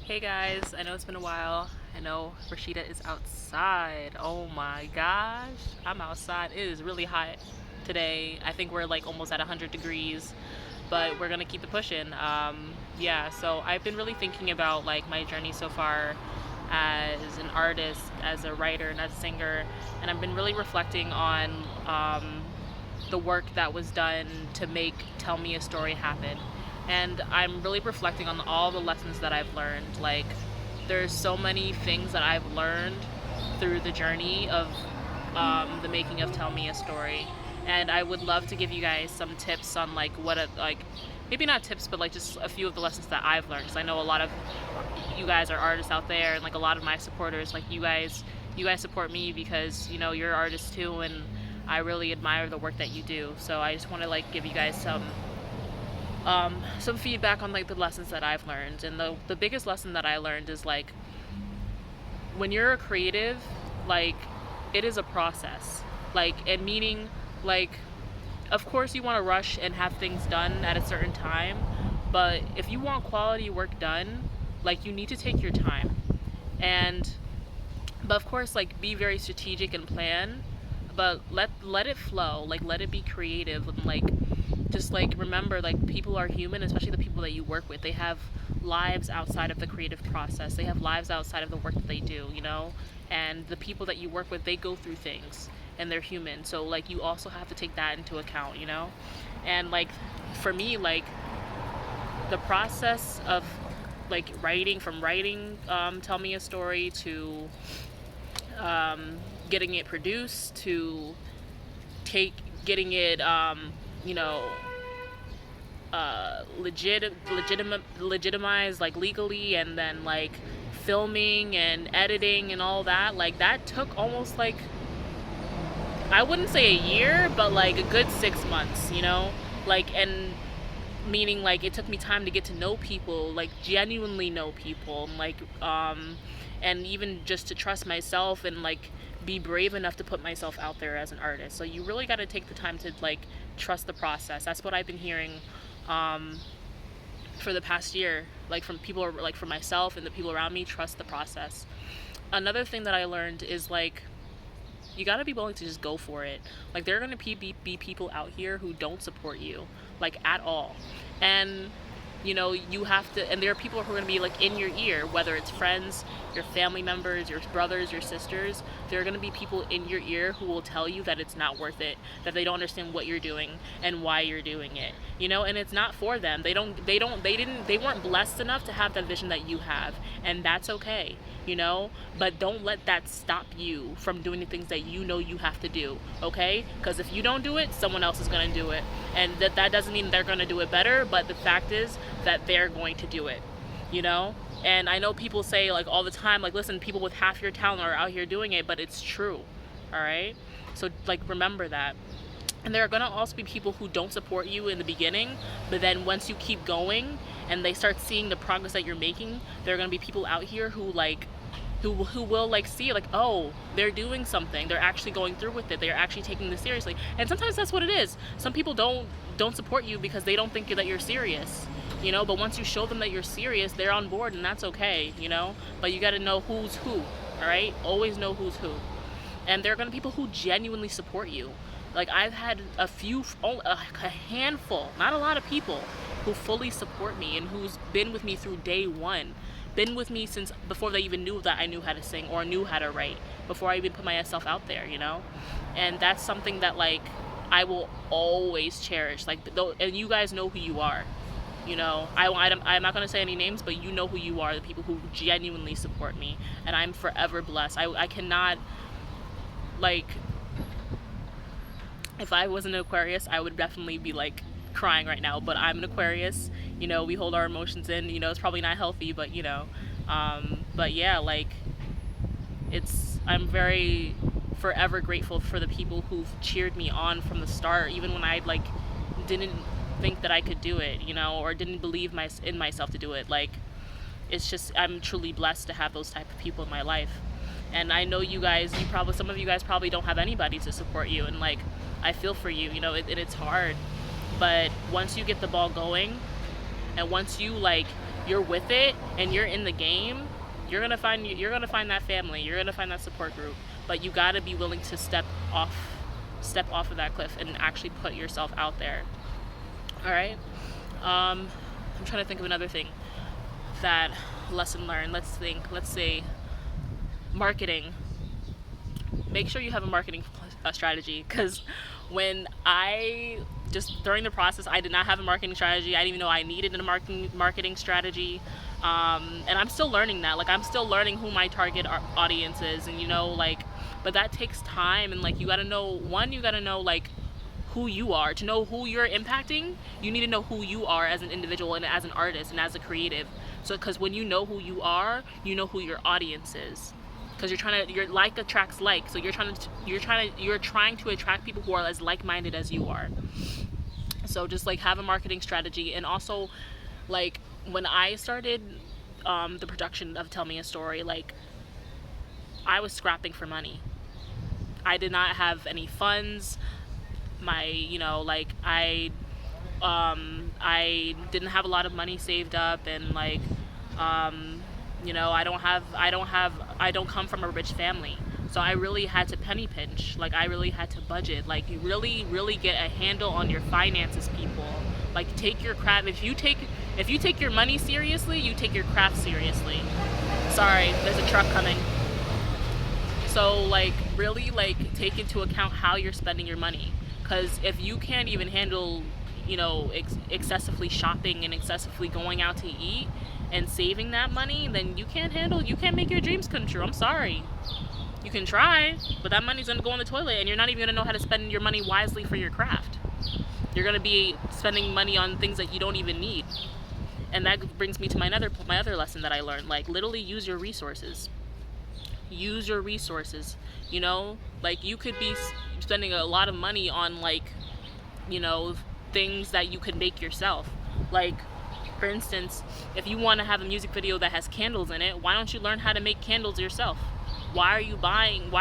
Hey guys, I know it's been a while. I know Rashida is outside. Oh my gosh, I'm outside. It is really hot today. I think we're like almost at 100 degrees, but we're gonna keep it pushing. Yeah, so I've been really thinking about like my journey so far as an artist, as a writer, and as a singer, and I've been really reflecting on the work that was done to make Tell Me a Story happen. And I'm really reflecting on all the lessons that I've learned. Like, there's so many things that I've learned through the journey of the making of Tell Me a Story. And I would love to give you guys some tips on like maybe not tips, but like just a few of the lessons that I've learned. Because I know a lot of you guys are artists out there, and like a lot of my supporters, like you guys support me because you're artists too, and I really admire the work that you do. So I just want to like give you guys some feedback on like the lessons that I've learned. And the biggest lesson that I learned is like when you're a creative, like it is a process. Like, and meaning like of course you want to rush and have things done at a certain time, but if you want quality work done, like you need to take your time. And but of course like be very strategic and plan, but let it flow, like let it be creative, and like just like remember like people are human, especially the people that you work with. They have lives outside of the creative process, they have lives outside of the work that they do. And the people that you work with, they go through things and they're human, so like you also have to take that into account. And like for me, like the process of like writing Tell Me a Story to getting it produced to take getting it you know legitimized like legally, and then like filming and editing and all that, like that took almost like, I wouldn't say a year, but like a good 6 months. Like, and meaning like it took me time to get to know people, like genuinely know people, and like and even just to trust myself and like be brave enough to put myself out there as an artist. So you really got to take the time to like trust the process. That's what I've been hearing for the past year, like from people, like from myself and the people around me. Trust the process. Another thing that I learned is like you got to be willing to just go for it. Like there are going to be people out here who don't support you like at all, and you have to, and there are people who are going to be like in your ear, whether it's friends, your family members, your brothers, your sisters. There are going to be people in your ear who will tell you that it's not worth it, that they don't understand what you're doing and why you're doing it. And it's not for them. They weren't blessed enough to have that vision that you have, and that's okay. But don't let that stop you from doing the things that you have to do, okay? Because if you don't do it, someone else is going to do it, and that doesn't mean they're going to do it better, but the fact is that they're going to do it. And I know people say like all the time, like, listen, people with half your talent are out here doing it, but it's true. All right, so like remember that. And there are going to also be people who don't support you in the beginning, but then once you keep going and they start seeing the progress that you're making, there are going to be people out here who will like see like, oh, they're doing something, they're actually going through with it, they're actually taking this seriously. And sometimes that's what it is. Some people don't support you because they don't think that you're serious, but once you show them that you're serious, they're on board, and that's okay. But you got to know who's who. All right, always know who's who. And there are going to be people who genuinely support you. Like I've had a handful, not a lot of people, who fully support me and who's been with me through day one, been with me since before they even knew that I knew how to sing or knew how to write, before I even put myself out there. And that's something that like I will always cherish. Like, and you guys know who you are. I'm not going to say any names, but you know who you are, the people who genuinely support me, and I'm forever blessed. I cannot, like, if I was an Aquarius, I would definitely be like crying right now, but I'm an Aquarius. We hold our emotions in. It's probably not healthy, but but yeah, like I'm very forever grateful for the people who've cheered me on from the start, even when I like didn't think that I could do it, or didn't believe in myself to do it. Like, it's just, I'm truly blessed to have those type of people in my life. And I know some of you guys probably don't have anybody to support you, and like I feel for you. It's hard, but once you get the ball going, and once you like you're with it and you're in the game, you're gonna find that family, you're gonna find that support group. But you gotta be willing to step off of that cliff and actually put yourself out there. All right. I'm trying to think of another thing that lesson learned. Let's say marketing. Make sure you have a marketing strategy, because when I just during the process, I did not have a marketing strategy. I didn't even know I needed a marketing strategy. And I'm still learning that. Like, I'm still learning who my target audience is, and but that takes time. And like, you gotta know like who you are. To know who you're impacting, you need to know who you are as an individual and as an artist and as a creative. So, because when you know who you are, you know who your audience is. Because your like attracts like. So you're trying to attract people who are as like-minded as you are. So just like have a marketing strategy. And also, like, when I started the production of Tell Me a Story, like, I was scrapping for money. I did not have any funds. I didn't have a lot of money saved up, and like, I don't come from a rich family. So I really had to penny pinch. Like, I really had to budget. Like, you really, really get a handle on your finances, people. Like, take your craft. If you take your money seriously, you take your craft seriously. Sorry, there's a truck coming. So, like, really, like, take into account how you're spending your money. Because if you can't even handle, excessively shopping and excessively going out to eat and saving that money, then you can't make your dreams come true. I'm sorry. You can try, but that money's gonna go in the toilet, and you're not even gonna know how to spend your money wisely for your craft. You're gonna be spending money on things that you don't even need. And that brings me to my other lesson that I learned. Like, literally use your resources. Use your resources. Like, you could be spending a lot of money on, like, things that you could make yourself. Like, for instance, if you want to have a music video that has candles in it, why don't you learn how to make candles yourself? Why are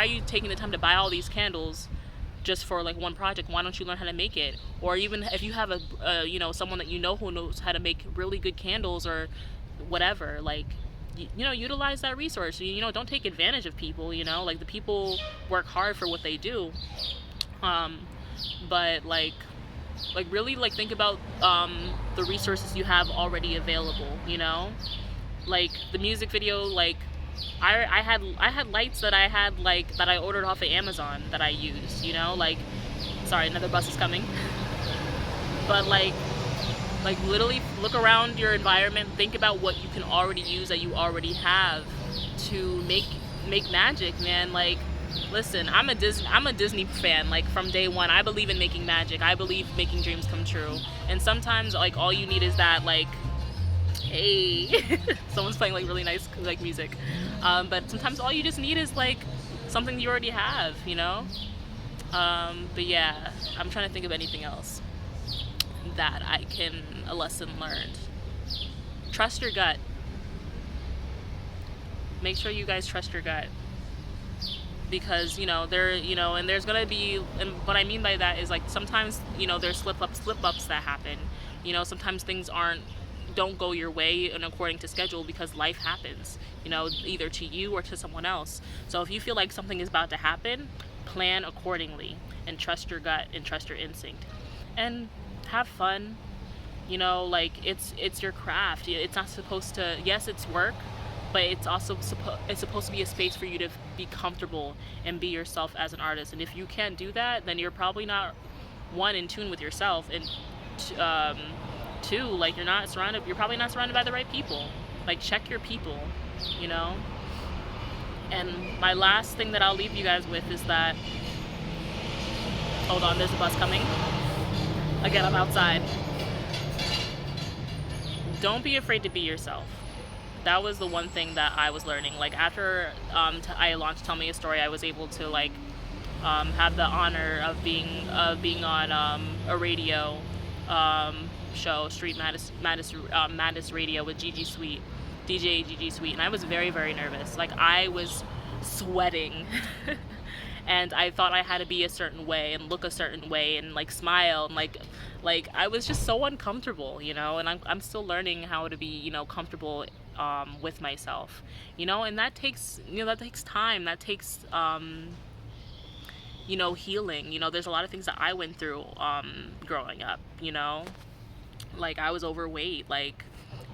you taking the time to buy all these candles just for like one project? Why don't you learn how to make it? Or even if you have someone that who knows how to make really good candles or whatever, like, utilize that resource. Don't take advantage of people. Like, the people work hard for what they do. But like really, like, think about the resources you have already available. Like the music video, like, I had lights that I ordered off of Amazon that I used. Like, sorry, another bus is coming. But like literally look around your environment, think about what you can already use that you already have to make magic, man. Like, listen, I'm a Disney fan. Like, from day one, I believe in making magic. I believe making dreams come true. And sometimes, like, all you need is that, like, hey, someone's playing like really nice like music. But sometimes all you just need is like something you already have. But yeah, I'm trying to think of anything else that a lesson learned. Trust your gut. Make sure you guys trust your gut. Because, and there's going to be, and what I mean by that is, like, sometimes, there's slip ups that happen. Sometimes things don't go your way and according to schedule, because life happens, either to you or to someone else. So if you feel like something is about to happen, plan accordingly and trust your gut and trust your instinct. And have fun. Like, it's your craft. It's not supposed to, yes, it's work, but it's also supposed to be a space for you to be comfortable and be yourself as an artist. And if you can't do that, then you're probably not, one, in tune with yourself, and two, like, you're probably not surrounded by the right people. Like, check your people. And my last thing that I'll leave you guys with is that, hold on, there's a bus coming. Again, I'm outside. Don't be afraid to be yourself. That was the one thing that I was learning. Like, after I launched Tell Me a Story, I was able to, like, have the honor of being on a radio show, Street Madness Radio, with DJ Gigi Sweet, and I was very, very nervous. Like, I was sweating. and I thought I had to be a certain way and look a certain way and like smile and like I was just so uncomfortable, you know, and I'm still learning how to be, you know, comfortable with myself, you know, and that takes, you know, that takes time, that takes you know, healing. You know, there's a lot of things that I went through growing up, you know, like I was overweight, like,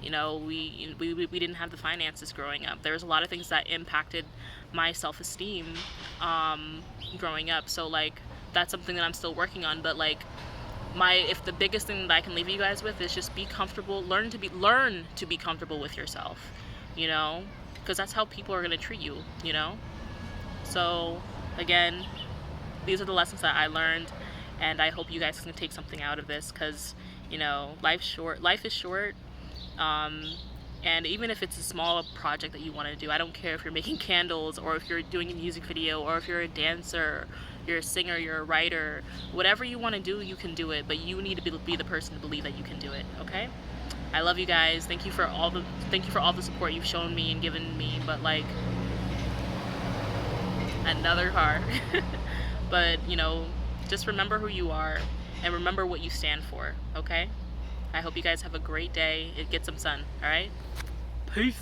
you know, we didn't have the finances growing up. There was a lot of things that impacted my self-esteem growing up. So like that's something that I'm still working on. But like if the biggest thing that I can leave you guys with is just be comfortable, learn to be comfortable with yourself, you know, because that's how people are going to treat you, you know. So again, these are the lessons that I learned, and I hope you guys can take something out of this, because, you know, life is short, and even if it's a small project that you want to do, I don't care if you're making candles, or if you're doing a music video, or if you're a dancer, you're a singer, you're a writer, whatever you want to do, you can do it, but you need to be the person to believe that you can do it, okay? I love you guys. Thank you for all the support you've shown me and given me, but like, another car. But, you know, just remember who you are and remember what you stand for, okay? I hope you guys have a great day. Get some sun, all right? Peace.